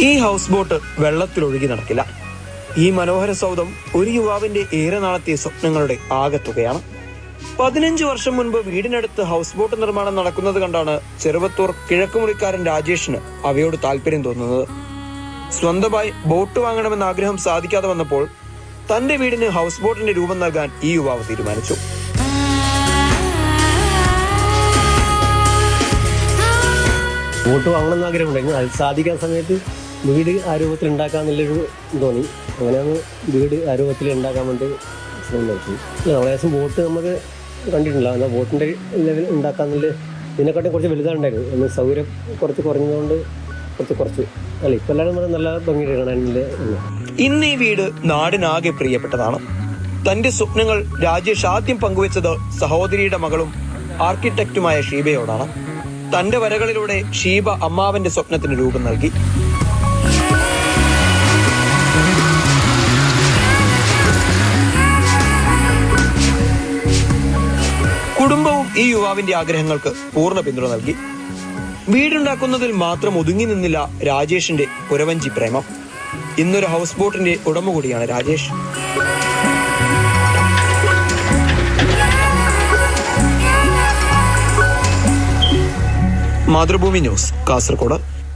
ഈ house boat വെള്ളത്തിലൊഴുകി നടക്കില്ല. ഈ മനോഹര സൗധം ഒരു യുവാവിന്റെ ഏറെ നാളത്തെ സ്വപ്നങ്ങളുടെ ആകെത്തുകയാണ്. 15 വർഷം മുൻപ് വീടിനടുത്ത് ഹൗസ് ബോട്ട് നിർമ്മാണം നടക്കുന്നത് കണ്ടാണ് ചെറുവത്തൂർ കിഴക്കുമുറിക്കാരൻ രാജേഷിന് അവയോട് താല്പര്യം തോന്നുന്നത്. സ്വന്തമായി ബോട്ട് വാങ്ങണമെന്ന ആഗ്രഹം സാധിക്കാതെ വന്നപ്പോൾ തന്റെ വീടിന് ഹൗസ് ബോട്ടിന്റെ രൂപം നൽകാൻ ഈ യുവാവ് തീരുമാനിച്ചു. ബോട്ട് വാങ്ങണമെന്ന് ആഗ്രഹമുണ്ടായിരുന്നു. അത് സാധിക്കാൻ സമയത്ത് വീട് ആ രൂപത്തിൽ ഉണ്ടാക്കാമെന്നുള്ളൊരു തോന്നി. അങ്ങനെയാണ് വീട് ആ രൂപത്തിൽ ഉണ്ടാക്കാൻ വേണ്ടി ശ്രമം നടത്തി. ഏകദേശം ബോട്ട് നമുക്ക് കണ്ടിട്ടില്ല. എന്നാൽ ബോട്ടിൻ്റെ ലെവൽ ഉണ്ടാക്കാമെന്നുള്ള ഇതിനെക്കാട്ടും കുറച്ച് വലുതാണ്ടായിരുന്നു. അന്ന് സൗകര്യം കുറച്ച് കുറഞ്ഞതുകൊണ്ട് കുറച്ച് അല്ല ഇപ്പം എല്ലാവരും നല്ല ഭംഗിയിട്ട് കാണാനില്ല. ഇന്ന് ഈ വീട് നാടിനാകെ പ്രിയപ്പെട്ടതാണ്. തന്റെ സ്വപ്നങ്ങൾ രാജേഷ് ആദ്യം പങ്കുവെച്ചത് സഹോദരിയുടെ മകളും ആർക്കിടെക്റ്റുമായ ഷീബയോടാണ്. തന്റെ വരകളിലൂടെ ഷീബ അമ്മാവന്റെ സ്വപ്നത്തിന് രൂപം നൽകി. കുടുംബവും ഈ യുവാവിന്റെ ആഗ്രഹങ്ങൾക്ക് പൂർണ്ണ പിന്തുണ നൽകി. വീടുണ്ടാക്കുന്നതിൽ മാത്രം ഒതുങ്ങി നിന്നില്ല രാജേഷിന്റെ പുരവഞ്ചി പ്രേമം. ഇന്നൊരു ഹൗസ് ബോട്ടിന്റെ ഉടമ കൂടിയാണ് രാജേഷ്. മാതൃഭൂമി ന്യൂസ്, കാസർഗോഡ്.